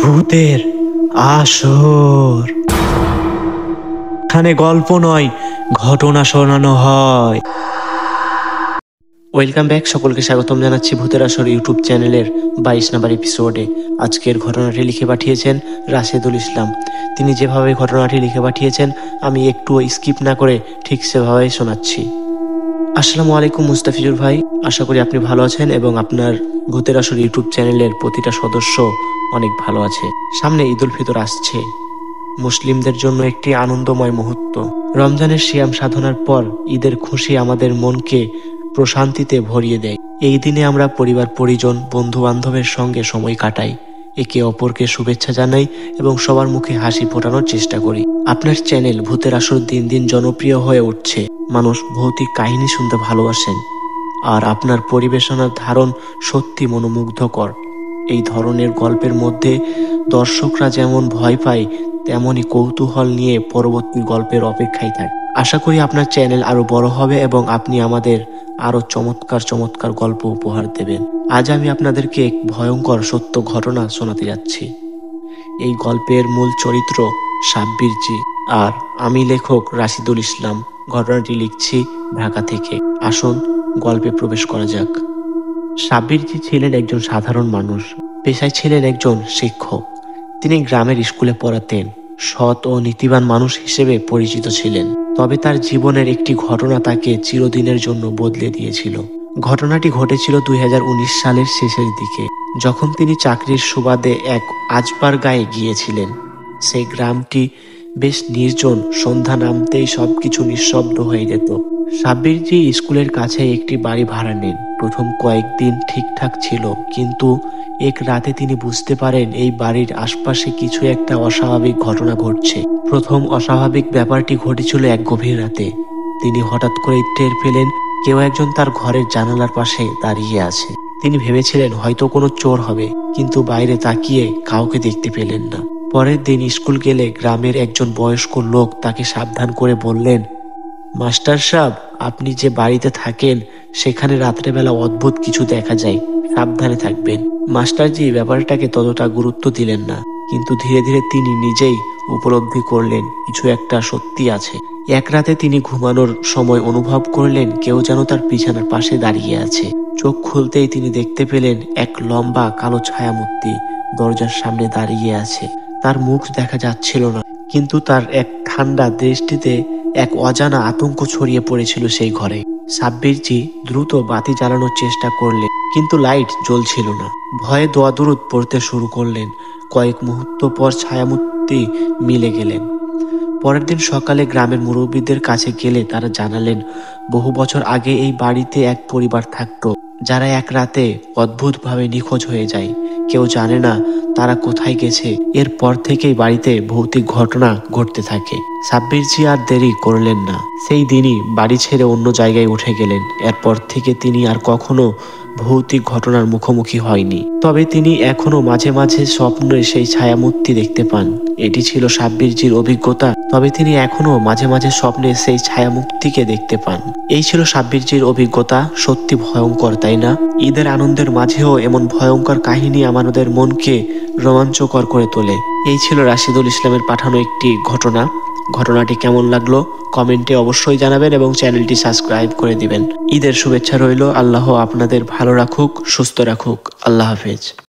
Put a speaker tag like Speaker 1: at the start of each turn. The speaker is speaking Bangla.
Speaker 1: ভূতের আসর। এখানে গল্প নয়, ঘটনা শোনানো হয়। ওয়েলকাম ব্যাক, সকলকে স্বাগতম জানাচ্ছি ভূতের আসর ইউটিউব চ্যানেলের 22 নম্বর এপিসোডে। আজকের ঘটনাটি লিখে পাঠিয়েছেন রাশেদুল ইসলাম। তিনি যেভাবে ঘটনাটি লিখে পাঠিয়েছেন আমি একটু স্কিপ না করে ঠিক সেভাবেই শোনাচ্ছি। আসসালামু আলাইকুম মুস্তাফিজুর ভাই, আশা করি আপনি ভালো আছেন এবং আপনার ভূতের আসর ইউটিউব চ্যানেলের প্রতিটা সদস্য অনেক ভালো আছে। সামনে ঈদ উল ফিতর আসছে, মুসলিমদের জন্য একটি আনন্দময় মুহূর্ত। রমজানের সিয়াম সাধনার পর ঈদের খুশি আমাদের মনকে প্রশান্তিতে ভরিয়ে দেয়। এই দিনে আমরা পরিবার পরিজন বন্ধু বান্ধবের সঙ্গে সময় কাটাই, একে অপরকে শুভেচ্ছা জানাই এবং সবার মুখে হাসি ফোটানোর চেষ্টা করি। আপনার চ্যানেল ভূতের আসর দিন দিন জনপ্রিয় হয়ে উঠছে। মানুষ ভৌতিক কাহিনী শুনতে ভালোবাসেন, আর আপনার পরিবেশনার ধারণ সত্যি মনোমুগ্ধকর। এই ধরনের গল্পের মধ্যে দর্শকরা যেমন ভয় পায়, তেমনই কৌতূহল নিয়ে পরবর্তী গল্পের অপেক্ষায় থাকে। আশা করি আপনার চ্যানেল আরো বড় হবে এবং আপনি আমাদের আরো চমৎকার চমৎকার গল্প উপহার দেবেন। আজ আমি আপনাদেরকে এক ভয়ঙ্কর সত্য ঘটনা শোনাতে যাচ্ছি। এই গল্পের মূল চরিত্র সাব্বির জি, আর আমি লেখক রাশিদুল ইসলাম। ঘটনাটি লিখছি ঢাকা থেকে। আসুন গল্পে প্রবেশ করা যাক। সাব্বির জি ছিলেন একজন সাধারণ মানুষ, পেশায় ছিলেন একজন শিক্ষক। তিনি গ্রামের স্কুলে পড়াতেন, সৎ ও নীতিবান মানুষ হিসেবে পরিচিত ছিলেন। তবে তার জীবনের একটি ঘটনা তাকে চিরদিনের জন্য বদলে দিয়েছিল। ঘটনাটি ঘটেছিল 2019 সালের শেষের দিকে, যখন তিনি চাকরির সুবাদে এক আজবার গায়ে গিয়েছিলেন। সেই গ্রামটি বেশ নির্জন, সন্ধ্যা নামতেই সবকিছু নিঃশব্দ হয়ে যেত। সাব্বির জি স্কুলের কাছে একটি বাড়ি ভাড়া নেন। প্রথম কয়েকদিন ঠিকঠাক ছিল, কিন্তু এক রাতে তিনি বুঝতে পারেন এই বাড়ির আশপাশে কিছু একটা অস্বাভাবিক ঘটনা ঘটছে। প্রথম অস্বাভাবিক ব্যাপারটি ঘটেছিল এক গভীর রাতে। তিনি হঠাৎ করে টের পেলেন কেউ একজন তার ঘরের জানালার পাশে দাঁড়িয়ে আছে। তিনি ভেবেছিলেন হয়তো কোনো চোর হবে, কিন্তু বাইরে তাকিয়ে কাউকে দেখতে পেলেন না। পরের দিন স্কুল গেলে গ্রামের একজন বয়স্ক লোক তাকে সাবধান করে বললেন, মাস্টার সাহেব, আপনি যে বাড়িতে থাকেন সেখানে রাত্রেবেলা অদ্ভুত কিছু দেখা যায়, সাবধানে থাকবেন। মাস্টারজি ব্যাপারটাকে ততটা গুরুত্ব দিলেন না, কিন্তু ধীরে ধীরে তিনি নিজেই উপলব্ধি করলেন কিছু একটা সত্যি আছে। এক রাতে তিনি ঘুমানোর সময় অনুভব করলেন কেউ যেন তার বিছানার পাশে দাঁড়িয়ে আছে। চোখ খুলতেই তিনি দেখতে পেলেন এক লম্বা কালো ছায়ামূর্তি দরজার সামনে দাঁড়িয়ে আছে। তার মুখ দেখা যাচ্ছিল না, কিন্তু তার এক ঠান্ডা দৃষ্টিতে এক অজানা আতঙ্ক ছড়িয়ে পড়েছিল সেই ঘরে। সাব্বির জি দ্রুত বাতি জ্বালানোর চেষ্টা করলেন, কিন্তু লাইট জ্বলছিল না। ভয়ে দোয়া দুরুদ পড়তে শুরু করলেন। কয়েক মুহূর্ত পর ছায়ামূর্তি মিলে গেলেন। পরের দিন সকালে গ্রামের মুরব্বীদের কাছে গেলে তারা জানালেন বহু বছর আগে এই বাড়িতে এক পরিবার থাকতো, যারা এক রাতে অদ্ভুতভাবে নিখোঁজ হয়ে যায়। কেউ জানে না তারা কোথায় গেছে। এরপর থেকেই বাড়িতে ভৌতিক ঘটনা ঘটতে থাকে। সাব্বির জি আর দেরি করলেন না, সেই দিনই বাড়ি ছেড়ে অন্য জায়গায় উঠে গেলেন। এরপর থেকে তিনি আর কখনো ভৌতিক ঘটনার মুখোমুখি হয়নি। তবে তিনি এখনো মাঝে মাঝে স্বপ্নে সেই ছায়ামূর্তি দেখতে পান। এটি ছিল সাব্বির জির অভিজ্ঞতা। তবে তিনি এখনো মাঝে মাঝে স্বপ্নে সেই ছায়ামূর্তিকে দেখতে পান। এই ছিল সাব্বির জির অভিজ্ঞতা। সত্যি ভয়ঙ্কর, তাই না? ঈদের আনন্দের মাঝেও এমন ভয়ঙ্কর কাহিনী আমাদের মনকে রোমাঞ্চকর করে তোলে। এই ছিল রাশিদুল ইসলামের পাঠানো একটি ঘটনা। ঘটনাটি কেমন লাগলো কমেন্টে অবশ্যই জানাবেন এবং চ্যানেলটি সাবস্ক্রাইব করে দিবেন। ঈদের শুভেচ্ছা রইল। আল্লাহ আপনাদের ভালো রাখুক, সুস্থ রাখুক। আল্লাহ হাফেজ।